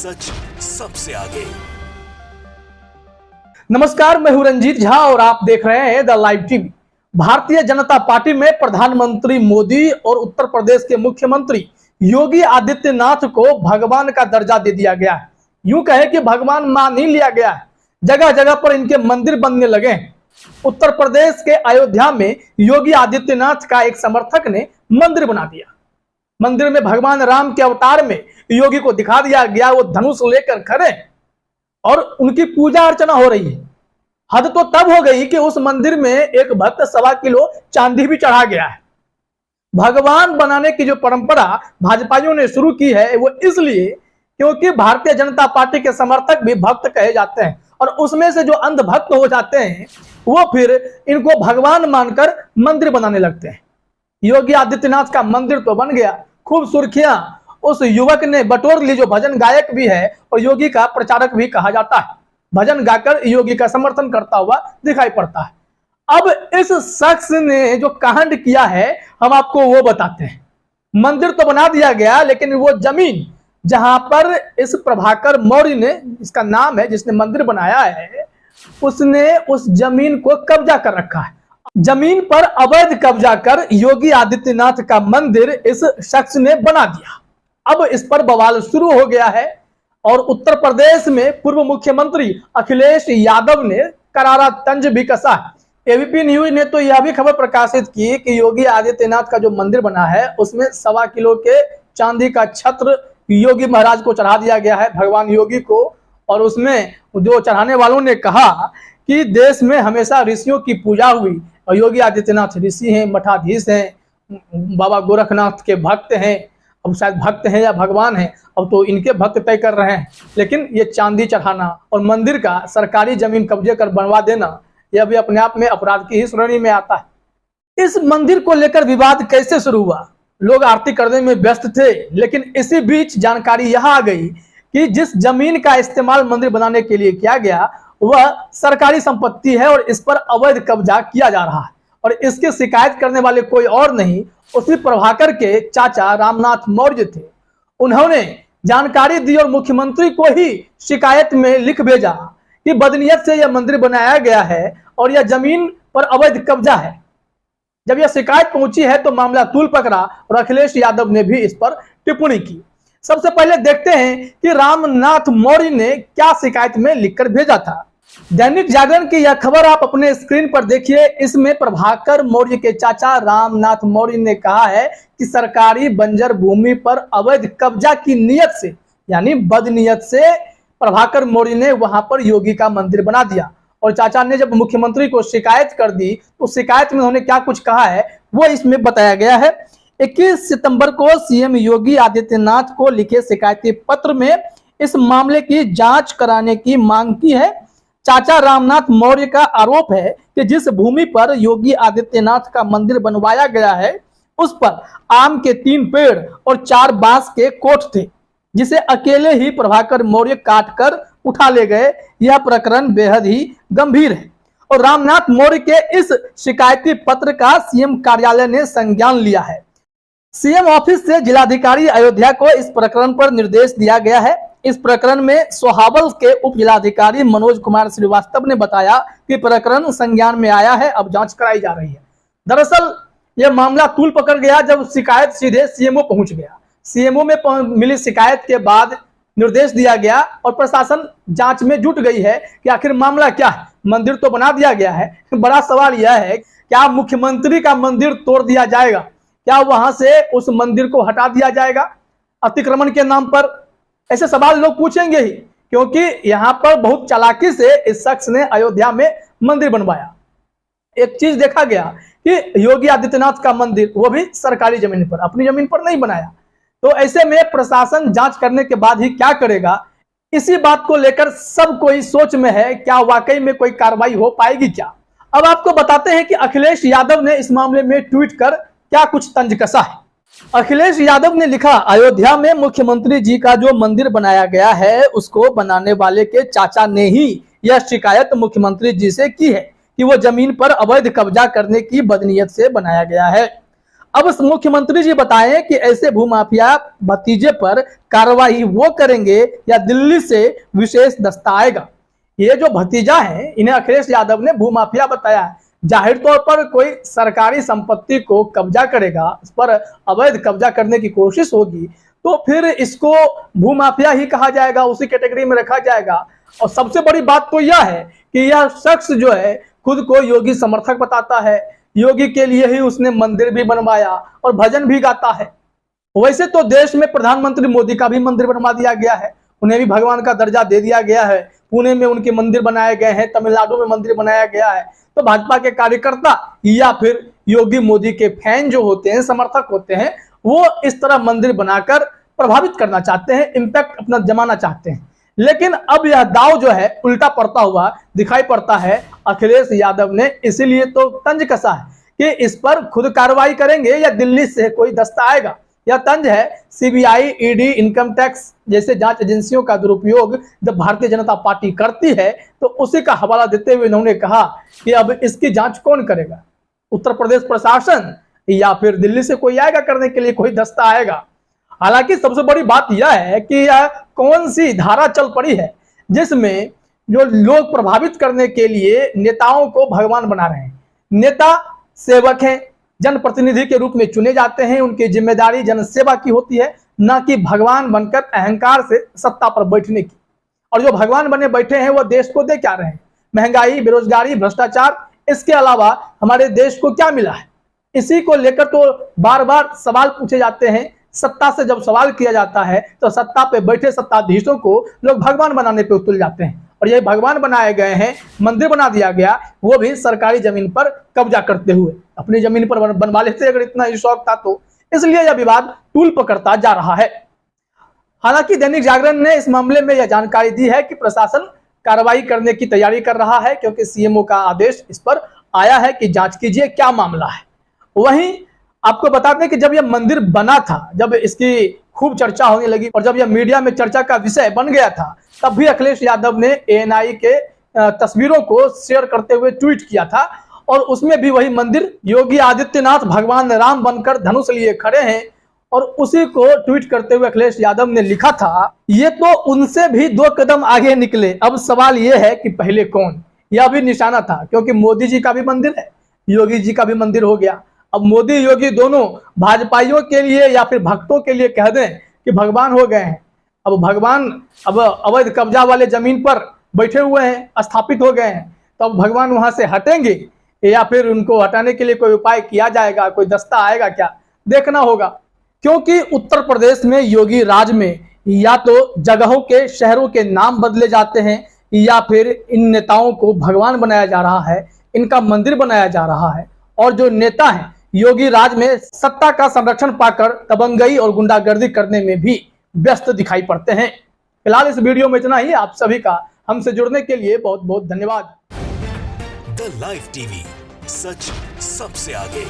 सच सबसे आगे। नमस्कार, मैं हूं रंजीत झा और आप देख रहे हैं the live TV. Bharatiya Janata party में प्रधानमंत्री मोदी और उत्तर प्रदेश के मुख्यमंत्री योगी आदित्यनाथ को भगवान का दर्जा दे दिया गया है। यूं कहे कि भगवान मान ही लिया गया है। जगह जगह पर इनके मंदिर बनने लगे हैं। उत्तर प्रदेश के अयोध्या में योगी आदित्यनाथ का एक समर्थक ने मंदिर बना दिया। मंदिर में भगवान राम के अवतार में योगी को दिखा दिया गया, वो धनुष लेकर खड़े और उनकी पूजा अर्चना हो रही है। हद तो तब हो गई कि उस मंदिर में एक भक्त 1.25 किलो चांदी भी चढ़ा गया है। भगवान बनाने की जो परंपरा भाजपाइयों ने शुरू की है वो इसलिए क्योंकि भारतीय जनता पार्टी के समर्थक भी भक्त कहे जाते हैं और उसमें से जो अंधभक्त हो जाते हैं वो फिर इनको भगवान मानकर मंदिर बनाने लगते हैं। योगी आदित्यनाथ का मंदिर तो बन गया, खूब सुर्खियां उस युवक ने बटोर ली जो भजन गायक भी है और योगी का प्रचारक भी कहा जाता है। भजन गाकर योगी का समर्थन करता हुआ दिखाई पड़ता है। अब इस शख्स ने जो कांड किया है हम आपको वो बताते हैं। मंदिर तो बना दिया गया, लेकिन वो जमीन जहां पर इस प्रभाकर मौर्य ने, इसका नाम है, जिसने मंदिर बनाया है, उसने उस जमीन को कब्जा कर रखा है। जमीन पर अवैध कब्जा कर योगी आदित्यनाथ का मंदिर इस शख्स ने बना दिया। अब इस पर बवाल शुरू हो गया है और उत्तर प्रदेश में पूर्व मुख्यमंत्री अखिलेश यादव ने करारा तंज भी कसा है। एबीपी न्यूज ने तो यह भी खबर प्रकाशित की कि योगी आदित्यनाथ का जो मंदिर बना है उसमें 1.25 किलो के चांदी का छत्र योगी महाराज को चढ़ा दिया गया है, भगवान योगी को। और उसमें जो चढ़ाने वालों ने कहा कि देश में हमेशा ऋषियों की पूजा हुई और योगी आदित्यनाथ ऋषि हैं, मठाधीश हैं, बाबा गोरखनाथ के भक्त हैं। अब शायद भक्त हैं या भगवान हैं, अब तो इनके भक्त तय कर रहे हैं। लेकिन ये चांदी चढ़ाना और मंदिर का सरकारी जमीन कब्जे कर बनवा देना, यह भी अपने आप में अपराध की ही श्रेणी में आता है। इस मंदिर को लेकर विवाद कैसे शुरू हुआ? लोग आरती करने में व्यस्त थे, लेकिन इसी बीच जानकारी यह आ गई कि जिस जमीन का इस्तेमाल मंदिर बनाने के लिए किया गया वह सरकारी संपत्ति है और इस पर अवैध कब्जा किया जा रहा है। और इसकी शिकायत करने वाले कोई और नहीं, उसी प्रभाकर के चाचा रामनाथ मौर्य थे। उन्होंने जानकारी दी और मुख्यमंत्री को ही शिकायत में लिख भेजा कि बदनीयत से यह मंदिर बनाया गया है और यह जमीन पर अवैध कब्जा है। जब यह शिकायत पहुंची है तो मामला तूल पकड़ा और अखिलेश यादव ने भी इस पर टिप्पणी की। सबसे पहले देखते हैं कि रामनाथ मौर्य ने क्या शिकायत में लिखकर भेजा था। दैनिक जागरण की यह खबर आप अपने स्क्रीन पर देखिए। इसमें प्रभाकर मौर्य के चाचा रामनाथ मौर्य ने कहा है कि सरकारी बंजर भूमि पर अवैध कब्जा की नियत से, यानी बदनीयत से, प्रभाकर मौर्य ने वहां पर योगी का मंदिर बना दिया। और चाचा ने जब मुख्यमंत्री को शिकायत कर दी तो शिकायत में उन्होंने क्या कुछ कहा है वो इसमें बताया गया है। 21 सितंबर को सीएम योगी आदित्यनाथ को लिखे शिकायती पत्र में इस मामले की जांच कराने की मांग की है। चाचा रामनाथ मौर्य का आरोप है कि जिस भूमि पर योगी आदित्यनाथ का मंदिर बनवाया गया है उस पर आम के 3 पेड़ और 4 बांस के कोठ थे, जिसे अकेले ही प्रभाकर मौर्य काटकर उठा ले गए। यह प्रकरण बेहद ही गंभीर है और रामनाथ मौर्य के इस शिकायती पत्र का सीएम कार्यालय ने संज्ञान लिया है। सीएम ऑफिस से जिलाधिकारी अयोध्या को इस प्रकरण पर निर्देश दिया गया है। इस प्रकरण में सोहावल के उप जिलाधिकारी मनोज कुमार श्रीवास्तव ने बताया कि प्रकरण संज्ञान में आया है, अब जांच कराई जा रही है। दरअसल यह मामला तूल पकड़ गया जब शिकायत सीधे सीएमओ पहुंच गया। सीएमओ में मिली शिकायत के बाद निर्देश दिया गया और प्रशासन जांच में जुट गई है कि आखिर मामला क्या है। मंदिर तो बना दिया गया है, बड़ा सवाल यह है क्या मुख्यमंत्री का मंदिर तोड़ दिया जाएगा? क्या वहां से उस मंदिर को हटा दिया जाएगा अतिक्रमण के नाम पर? ऐसे सवाल लोग पूछेंगे ही, क्योंकि यहाँ पर बहुत चालाकी से इस शख्स ने अयोध्या में मंदिर बनवाया। एक चीज देखा गया कि योगी आदित्यनाथ का मंदिर, वो भी सरकारी जमीन पर, अपनी जमीन पर नहीं बनाया। तो ऐसे में प्रशासन जांच करने के बाद ही क्या करेगा, इसी बात को लेकर सब कोई सोच में है। क्या वाकई में कोई कार्रवाई हो पाएगी क्या? अब आपको बताते हैं कि अखिलेश यादव ने इस मामले में ट्वीट कर क्या कुछ तंज कसा है। अखिलेश यादव ने लिखा, अयोध्या में मुख्यमंत्री जी का जो मंदिर बनाया गया है उसको बनाने वाले के चाचा ने ही यह शिकायत मुख्यमंत्री जी से की है कि वो जमीन पर अवैध कब्जा करने की बदनीयत से बनाया गया है। अब मुख्यमंत्री जी बताएं कि ऐसे भूमाफिया भतीजे पर कार्रवाई वो करेंगे या दिल्ली से विशेष दस्ता आएगा। ये जो भतीजा है इन्हें अखिलेश यादव ने भूमाफिया बताया है। जाहिर तौर पर कोई सरकारी संपत्ति को कब्जा करेगा, इस पर अवैध कब्जा करने की कोशिश होगी तो फिर इसको भूमाफिया ही कहा जाएगा, उसी कैटेगरी में रखा जाएगा। और सबसे बड़ी बात तो यह है कि यह शख्स जो है खुद को योगी समर्थक बताता है, योगी के लिए ही उसने मंदिर भी बनवाया और भजन भी गाता है। वैसे तो देश में प्रधानमंत्री मोदी का भी मंदिर बनवा दिया गया है, उन्हें भी भगवान का दर्जा दे दिया गया है। पुणे में उनके मंदिर बनाए गए हैं, तमिलनाडु में मंदिर बनाया गया है। तो भाजपा के कार्यकर्ता या फिर योगी मोदी के फैन जो होते हैं, समर्थक होते हैं, वो इस तरह मंदिर बनाकर प्रभावित करना चाहते हैं, इम्पैक्ट अपना जमाना चाहते हैं। लेकिन अब यह दाव जो है उल्टा पड़ता हुआ दिखाई पड़ता है। अखिलेश यादव ने इसीलिए तो तंज कसा है कि इस पर खुद कार्रवाई करेंगे या दिल्ली से कोई दस्ता आएगा। यह तंज है सीबीआई, ईडी, इनकम टैक्स जैसे जांच एजेंसियों का दुरुपयोग जब भारतीय जनता पार्टी करती है तो उसी का हवाला देते हुए इन्होंने कहा कि अब इसकी जांच कौन करेगा, उत्तर प्रदेश प्रशासन या फिर दिल्ली से कोई आएगा करने के लिए, कोई दस्ता आएगा। हालांकि सबसे बड़ी बात यह है कि यह कौन सी धारा चल पड़ी है जिसमें जो लोग प्रभावित करने के लिए नेताओं को भगवान बना रहे हैं। नेता सेवक हैं, जनप्रतिनिधि के रूप में चुने जाते हैं, उनकी जिम्मेदारी जनसेवा की होती है, ना कि भगवान बनकर अहंकार से सत्ता पर बैठने की। और जो भगवान बने बैठे हैं वो देश को दे क्या रहे हैं? महंगाई, बेरोजगारी, भ्रष्टाचार, इसके अलावा हमारे देश को क्या मिला है? इसी को लेकर तो बार बार सवाल पूछे जाते हैं। सत्ता से जब सवाल किया जाता है तो सत्ता पे बैठे सत्ताधीशों को लोग भगवान बनाने पे उतर जाते हैं। और ये भगवान बनाए गए हैं, मंदिर बना दिया गया, वो भी सरकारी जमीन पर कब्जा करते हुए। अपनी जमीन पर बनवा लेते अगर इतना ही शौक था तो। इसलिए यह विवाद तूल पकड़ता जा रहा है। हालांकि दैनिक जागरण ने इस मामले में यह जानकारी दी है कि प्रशासन कार्रवाई करने की तैयारी कर रहा है, क्योंकि सीएमओ का आदेश इस पर आया है कि जांच कीजिए क्या मामला है। वहीं आपको बता दें कि जब यह मंदिर बना था, जब इसकी खूब चर्चा होने लगी और जब यह मीडिया में चर्चा का विषय बन गया था, तब भी अखिलेश यादव ने एएनआई के तस्वीरों को शेयर करते हुए ट्वीट किया था। और उसमें भी वही मंदिर, योगी आदित्यनाथ भगवान राम बनकर धनुष लिए खड़े हैं। और उसी को ट्वीट करते हुए अखिलेश यादव ने लिखा था, ये तो उनसे भी 2 कदम आगे निकले। अब सवाल यह है कि पहले कौन? यह भी निशाना था, क्योंकि मोदी जी का भी मंदिर है, योगी जी का भी मंदिर हो गया। अब मोदी योगी दोनों भाजपाइयों के लिए या फिर भक्तों के लिए कह दें कि भगवान हो गए हैं। अब भगवान अब अवैध कब्जा वाले जमीन पर बैठे हुए हैं, स्थापित हो गए हैं, तो अब भगवान वहां से हटेंगे या फिर उनको हटाने के लिए कोई उपाय किया जाएगा, कोई दस्ता आएगा क्या, देखना होगा। क्योंकि उत्तर प्रदेश में योगी राज में या तो जगहों के, शहरों के नाम बदले जाते हैं या फिर इन नेताओं को भगवान बनाया जा रहा है, इनका मंदिर बनाया जा रहा है। और जो नेता हैं योगी राज में सत्ता का संरक्षण पाकर दबंगई और गुंडागर्दी करने में भी व्यस्त दिखाई पड़ते हैं। फिलहाल इस वीडियो में इतना ही। आप सभी का हमसे जुड़ने के लिए बहुत बहुत धन्यवाद। द लाइव टीवी, सच सबसे आगे।